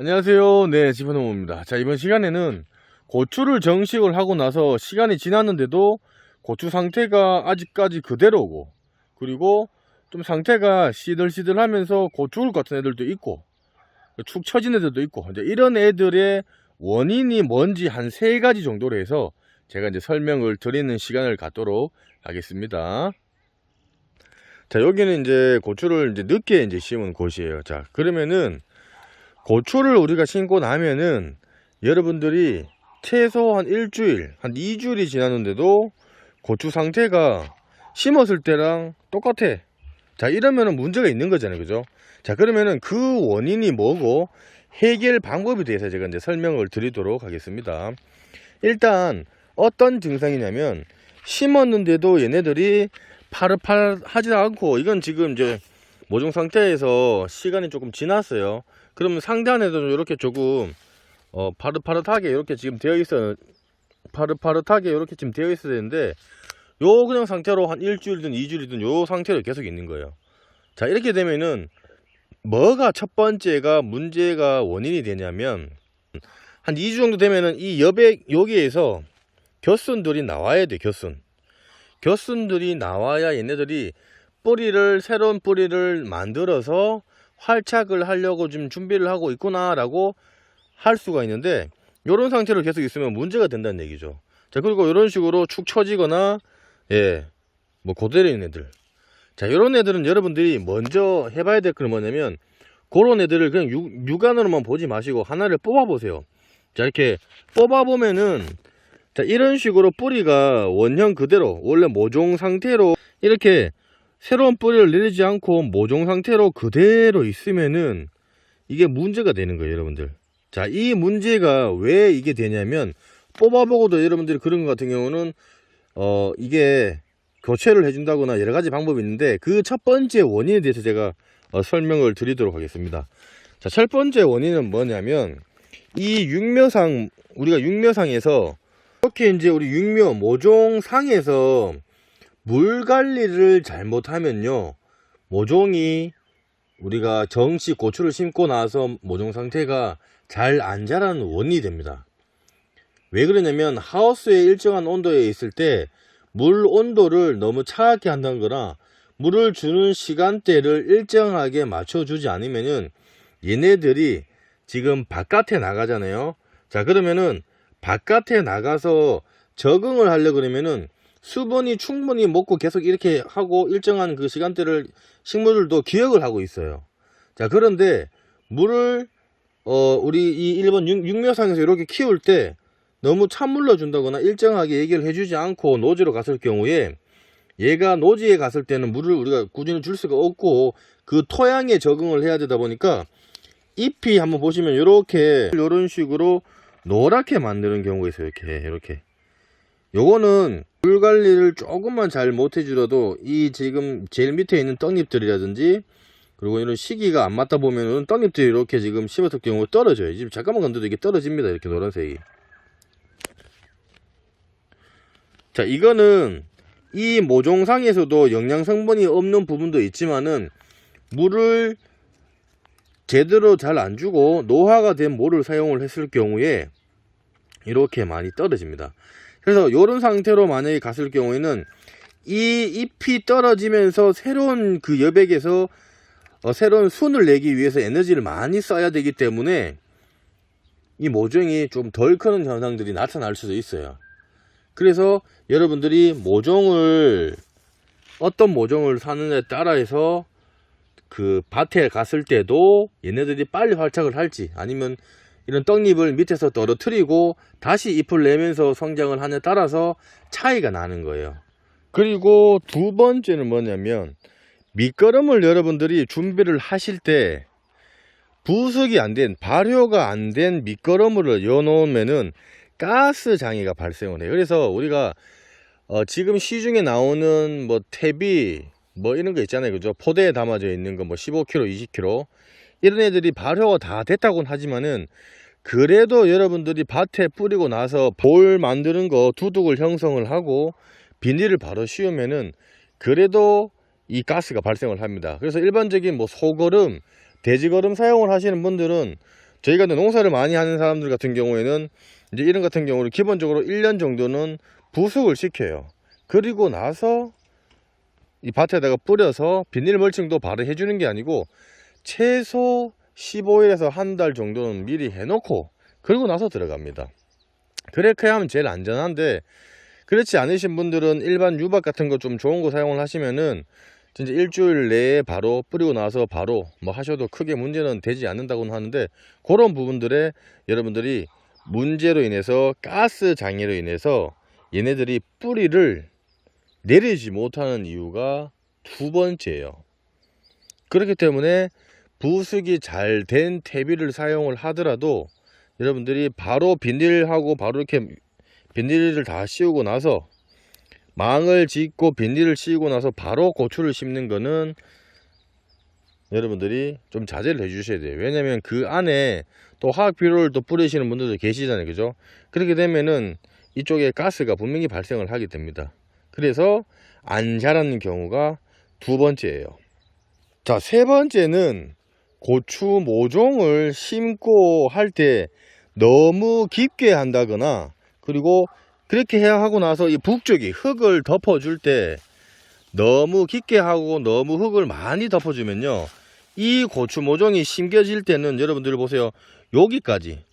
안녕하세요. 네, 집어넣습니다. 자, 이번 시간에는 고추를 정식을 하고 나서 시간이 지났는데도 고추 상태가 아직까지 그대로고, 그리고 좀 상태가 시들시들하면서 고추 울 같은 애들도 있고 축 처진 애들도 있고, 이제 이런 애들의 원인이 뭔지 한 3가지 정도로 해서 제가 이제 설명을 드리는 시간을 갖도록 하겠습니다. 자, 여기는 이제 고추를 이제 늦게 이제 심은 곳이에요. 자, 그러면은 고추를 우리가 심고 나면은 여러분들이 최소 한 일주일, 한 2주일이 지났는데도 고추 상태가 심었을 때랑 똑같아. 자, 이러면은 문제가 있는 거잖아요. 그죠? 자, 그러면은 그 원인이 뭐고 해결 방법에 대해서 제가 이제 설명을 드리도록 하겠습니다. 일단 어떤 증상이냐면, 심었는데도 얘네들이 파릇파릇하지 않고, 이건 지금 이제 모종 상태에서 시간이 조금 지났어요. 그러면 상대 안에도 이렇게 조금 파릇파릇하게 이렇게 지금 되어 있어, 파릇파릇하게 이렇게 지금 되어 있어야 되는데, 요 그냥 상태로 한 일주일이든 2주일이든 요 상태로 계속 있는 거예요. 자, 이렇게 되면은 뭐가 첫 번째가 문제가 원인이 되냐면, 한 2주 정도 되면은 이 여기에서 겨순들이 나와야 돼. 겨순들이 나와야 얘네들이 새로운 뿌리를 만들어서 활착을 하려고 지금 준비를 하고 있구나 라고 할 수가 있는데, 이런 상태로 계속 있으면 문제가 된다는 얘기죠. 자, 그리고 이런 식으로 축 처지거나 뭐 그대로 있는 애들, 자, 이런 애들은 여러분들이 먼저 해봐야 될 건 뭐냐면, 그런 애들을 그냥 육안으로만 보지 마시고 하나를 뽑아 보세요. 자, 이렇게 뽑아 보면은, 자, 이런 식으로 뿌리가 원형 그대로 원래 모종 상태로 이렇게 새로운 뿌리를 내리지 않고 모종 상태로 그대로 있으면은 이게 문제가 되는 거예요, 여러분들. 자, 이 문제가 왜 이게 되냐면, 뽑아보고도 여러분들이 그런 것 같은 경우는 이게 교체를 해준다거나 여러 가지 방법이 있는데, 그 첫 번째 원인에 대해서 제가 설명을 드리도록 하겠습니다. 자, 첫 번째 원인은 뭐냐면, 이 우리가 육묘상에서 이렇게 이제 우리 육묘 모종상에서 물 관리를 잘못하면요, 모종이 우리가 정식 고추를 심고 나서 모종 상태가 잘 안 자라는 원인이 됩니다. 왜 그러냐면, 하우스의 일정한 온도에 있을 때 물 온도를 너무 차갑게 한다는 거나, 물을 주는 시간대를 일정하게 맞춰주지 않으면은 얘네들이 지금 바깥에 나가잖아요. 자, 그러면은 바깥에 나가서 적응을 하려 그러면은 수분이 충분히 먹고 계속 이렇게 하고 일정한 그 시간대를 식물들도 기억을 하고 있어요. 자, 그런데 물을 우리 이 일본 육묘상에서 이렇게 키울 때 너무 찬물로 준다거나 일정하게 얘기를 해주지 않고 노지로 갔을 경우에, 얘가 노지에 갔을 때는 물을 우리가 꾸준히 줄 수가 없고 그 토양에 적응을 해야 되다 보니까 잎이 한번 보시면 이런 식으로 노랗게 만드는 경우가 있어요. 이렇게 요거는 물 관리를 조금만 잘 못해주려도 이 지금 제일 밑에 있는 떡잎들이라든지, 그리고 이런 시기가 안 맞다 보면은 떡잎들이 이렇게 지금 심었을 경우에 떨어져요. 지금 잠깐만 건드려도 이게 떨어집니다. 이렇게 노란색이. 자, 이거는 이 모종상에서도 영양 성분이 없는 부분도 있지만은, 물을 제대로 잘 안 주고 노화가 된 모를 사용을 했을 경우에 이렇게 많이 떨어집니다. 그래서 이런 상태로 만약에 갔을 경우에는 이 잎이 떨어지면서 새로운 그 여백에서 새로운 순을 내기 위해서 에너지를 많이 써야 되기 때문에 이 모종이 좀 덜 크는 현상들이 나타날 수도 있어요. 그래서 여러분들이 어떤 모종을 사느냐에 따라서 그 밭에 갔을 때도 얘네들이 빨리 활착을 할지, 아니면 이런 떡잎을 밑에서 떨어뜨리고 다시 잎을 내면서 성장을 하냐에 따라서 차이가 나는 거예요. 그리고 두 번째는 뭐냐면, 밑거름을 여러분들이 준비를 하실 때 부숙이 안 된, 발효가 안 된 밑거름을 여놓으면은 가스 장애가 발생을 해요. 그래서 우리가 지금 시중에 나오는 뭐 태비 뭐 이런 거 있잖아요. 그죠? 포대에 담아져 있는 거 뭐 15kg, 20kg 이런 애들이 발효가 다 됐다고는 하지만은, 그래도 여러분들이 밭에 뿌리고 나서 볼 만드는 거 두둑을 형성을 하고 비닐을 바로 씌우면은 그래도 이 가스가 발생을 합니다. 그래서 일반적인 뭐 소거름, 돼지거름 사용을 하시는 분들은 저희가 농사를 많이 하는 사람들 같은 경우에는 이제 이런 같은 경우는 기본적으로 1년 정도는 부숙을 시켜요. 그리고 나서 이 밭에다가 뿌려서 비닐 멀칭도 바로 해주는 게 아니고 최소 15일에서 한 달 정도는 미리 해놓고 그리고 나서 들어갑니다. 그렇게 하면 제일 안전한데, 그렇지 않으신 분들은 일반 유박 같은 거 좀 좋은 거 사용을 하시면은 진짜 일주일 내에 바로 뿌리고 나서 바로 뭐 하셔도 크게 문제는 되지 않는다고는 하는데, 그런 부분들에 여러분들이 문제로 인해서 가스 장애로 인해서 얘네들이 뿌리를 내리지 못하는 이유가 두 번째예요. 그렇기 때문에 부숙이 잘 된 퇴비를 사용을 하더라도 여러분들이 바로 비닐하고 바로 이렇게 비닐을 다 씌우고 나서 망을 짓고 비닐을 씌우고 나서 바로 고추를 심는 거는 여러분들이 좀 자제를 해 주셔야 돼요. 왜냐면 그 안에 또 화학 비료를 또 뿌리시는 분들도 계시잖아요, 그죠? 그렇게 되면은 이쪽에 가스가 분명히 발생을 하게 됩니다. 그래서 안 자라는 경우가 두 번째예요. 자, 세 번째는 고추 모종을 심고 할 때 너무 깊게 한다거나, 그리고 그렇게 해야 하고 나서 이 북쪽이 흙을 덮어줄 때 너무 깊게 하고 너무 흙을 많이 덮어주면요, 이 고추 모종이 심겨질 때는 여러분들 보세요, 여기까지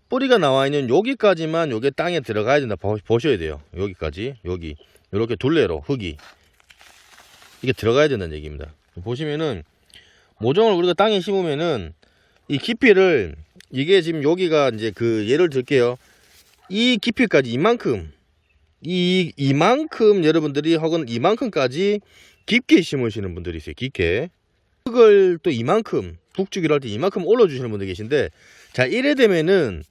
뿌리가 나와 있는 여기까지만 요게 땅에 들어가야 된다 보셔야 돼요. 여기까지, 여기 이렇게 둘레로 흙이 이게 들어가야 된다는 얘기입니다. 보시면은 모종을 우리가 땅에 심으면은 이 깊이를, 이게 지금 여기가 이제 그 예를 들게요, 이 깊이까지 이만큼 여러분들이 혹은 이만큼까지 깊게 심으시는 분들이 있어요. 깊게 흙을 또 이만큼 북주기를 할 때 이만큼 올려주시는 분들 계신데, 자, 이래 되면은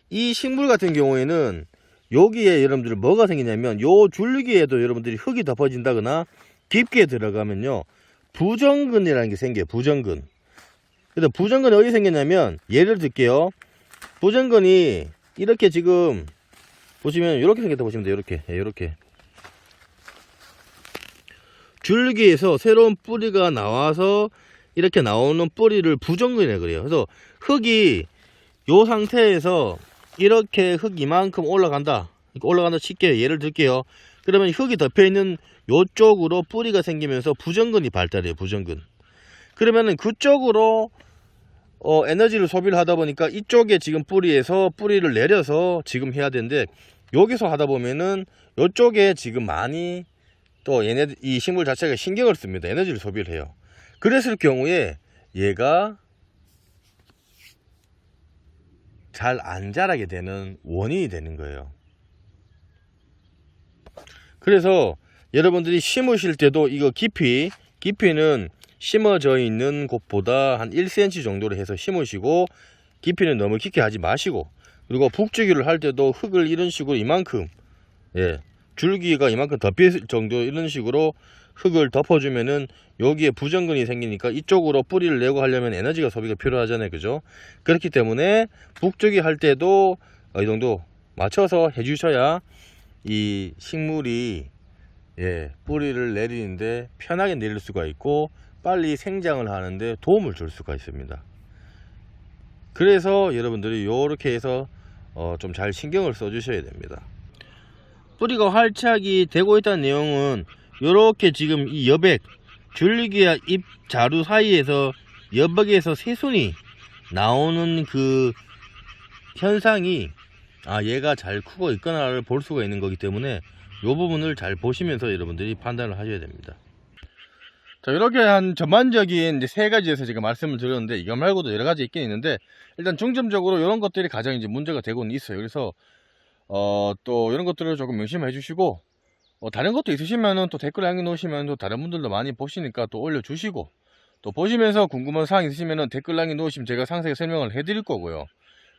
이 식물 같은 경우에는 여기에 여러분들 뭐가 생기냐면, 요 줄기에도 여러분들이 흙이 덮어진다거나 깊게 들어가면요, 부정근이라는 게 생겨요. 부정근. 그래서 부정근이 어디 생겼냐면, 예를 들게요, 부정근이 이렇게 지금 보시면 이렇게 생겼다 보시면 돼요. 이렇게 줄기에서 새로운 뿌리가 나와서 이렇게 나오는 뿌리를 부정근이라고 그래요. 그래서 흙이 요 상태에서 이렇게 흙 이만큼 올라간다 칠게요. 예를 들게요. 그러면 흙이 덮여 있는 요쪽으로 뿌리가 생기면서 부정근이 발달해요. 부정근. 그러면은 그쪽으로 에너지를 소비를 하다 보니까 이쪽에 지금 뿌리에서 뿌리를 내려서 지금 해야 되는데, 여기서 하다 보면은 이쪽에 지금 많이 또 이 식물 자체가 신경을 씁니다. 에너지를 소비를 해요. 그랬을 경우에 얘가 잘 안 자라게 되는 원인이 되는 거예요. 그래서 여러분들이 심으실 때도 이거 깊이는 심어져 있는 곳보다 한 1cm 정도로 해서 심으시고, 깊이는 너무 깊게 하지 마시고, 그리고 북주기를 할 때도 흙을 이런 식으로 이만큼, 줄기가 이만큼 덮일 정도 이런 식으로 흙을 덮어주면은 여기에 부정근이 생기니까 이쪽으로 뿌리를 내고 하려면 에너지가 소비가 필요하잖아요, 그죠? 그렇기 때문에 북주기 할 때도 이 정도 맞춰서 해주셔야 이 식물이 뿌리를 내리는데 편하게 내릴 수가 있고 빨리 생장을 하는데 도움을 줄 수가 있습니다. 그래서 여러분들이 이렇게 해서 좀 잘 신경을 써 주셔야 됩니다. 뿌리가 활착이 되고 있다는 내용은 이렇게 지금 이 여백 줄기와 잎 자루 사이에서 여백에서 새순이 나오는 그 현상이 얘가 잘 크고 있거나를 볼 수가 있는 거기 때문에 이 부분을 잘 보시면서 여러분들이 판단을 하셔야 됩니다. 자, 이렇게 한 전반적인 이제 세 가지에서 제가 말씀을 드렸는데, 이거 말고도 여러 가지 있긴 있는데, 일단 중점적으로 이런 것들이 가장 이제 문제가 되고는 있어요. 그래서 또 이런 것들을 조금 명심해 주시고, 다른 것도 있으시면은 또 댓글 남겨놓으시면 또 다른 분들도 많이 보시니까 또 올려주시고, 또 보시면서 궁금한 사항 있으시면은 댓글 남겨놓으시면 제가 상세히 설명을 해드릴 거고요.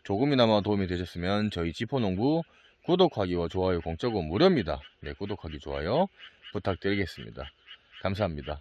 조금이나마 도움이 되셨으면 저희 지포농부 구독하기와 좋아요 공짜고 무료입니다. 구독하기 좋아요 부탁드리겠습니다. 감사합니다.